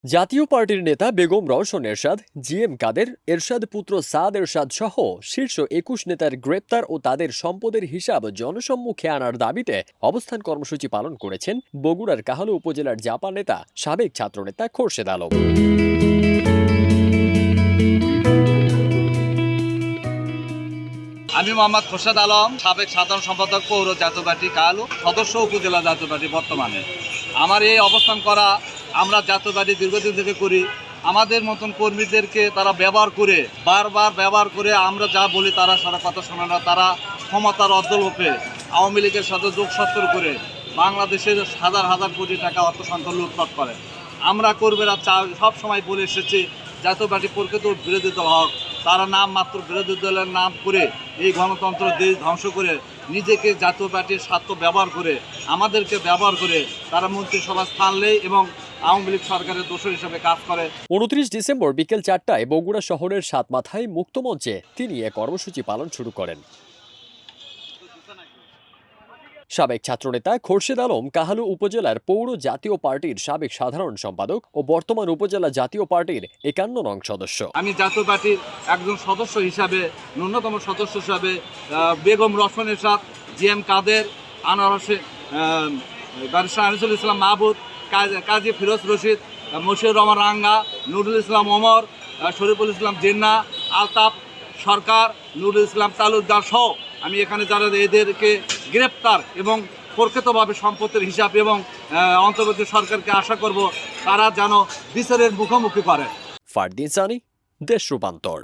জাতীয় পার্টির নেতা বেগম রওশন এরশাদ, জিএম কাদের, এরশাদ পুত্র সাদ এরশাদ সহ শীর্ষ ২১ নেতার গ্রেপ্তার ও তাদের সম্পদের হিসাব জনসম্মুখে আনার দাবিতে অবস্থান কর্মসূচি পালন করেছেন বগুড়ার কাহালু উপজেলার জাপা নেতা সাবেক ছাত্রনেতা খোরশেদ আলম। আমি মোহাম্মদ খোরশেদ আলম, সাবেক সাধারণ সম্পাদক পৌর জাতীয় পার্টি কাহালু, সদস্য উপজেলা জাতীয় পার্টি বর্তমানে। আমার এই অবস্থান করা আমরা জাতীয় পার্টি দীর্ঘদিন থেকে করি। আমাদের মতন কর্মীদেরকে তারা ব্যবহার করে, বারবার ব্যবহার করে, আমরা যা বলি তারা সারা কথা শোনে না। তারা ক্ষমতার অদ্দলোপে আওয়ামী লীগের সাথে যোগসত্তর করে বাংলাদেশের হাজার হাজার কোটি টাকা অর্থ সম্পদ লুটপাট করে। আমরা কর্মীরা সব সময় বলে এসেছি জাতীয় পার্টি প্রকৃত বিরোধী দল হক। তারা নাম মাত্র বিরোধী দলের নাম করে এই গণতন্ত্র দেশ ধ্বংস করে নিজেকে জাতীয় পার্টির স্বার্থ ব্যবহার করে, আমাদেরকে ব্যবহার করে তারা মন্ত্রিসভা স্থান নেয় এবং আওয়ামী লীগ সরকারের দোষর হিসেবে কাজ করে। ২৯ ডিসেম্বর বিকেল ৪টায় বগুড়া শহরের সাতমাথায় মুক্তমঞ্চে তিনি এ কর্মসূচি পালন শুরু করেন। সাবেক ছাত্রনেতা খোরশেদ আলম কাহালু উপজেলার পৌর জাতীয় পার্টির সাবেক সাধারণ সম্পাদক ও বর্তমান উপজেলা জাতীয় পার্টির ৫১ নং সদস্য। আমি জাতীয় পার্টির একজন সদস্য হিসাবে, ন্যূনতম সদস্য হিসাবে বেগম রওশন এরশাদ, জিএম কাদের, আনোয়ার হোসেন, ব্যারিস্টার আনিসুল ইসলাম মাহবুব, কাজী ফিরোজ রশিদ, মশিউর রহমান রাঙ্গা, নুরুল ইসলাম ওমর, শরীফুল ইসলাম জিন্না, আলতাফ সরকার, নুরুল ইসলাম তালুকদার সহ আমি এখানে যারা এদেরকে গ্রেপ্তার এবং প্রকৃতভাবে সম্পত্তির হিসাব এবং অন্তর্বর্তী সরকারকে আশা করব তারা যেন বিচারের মুখোমুখি করে। ফারদিন সানি, দেশ রূপান্তর।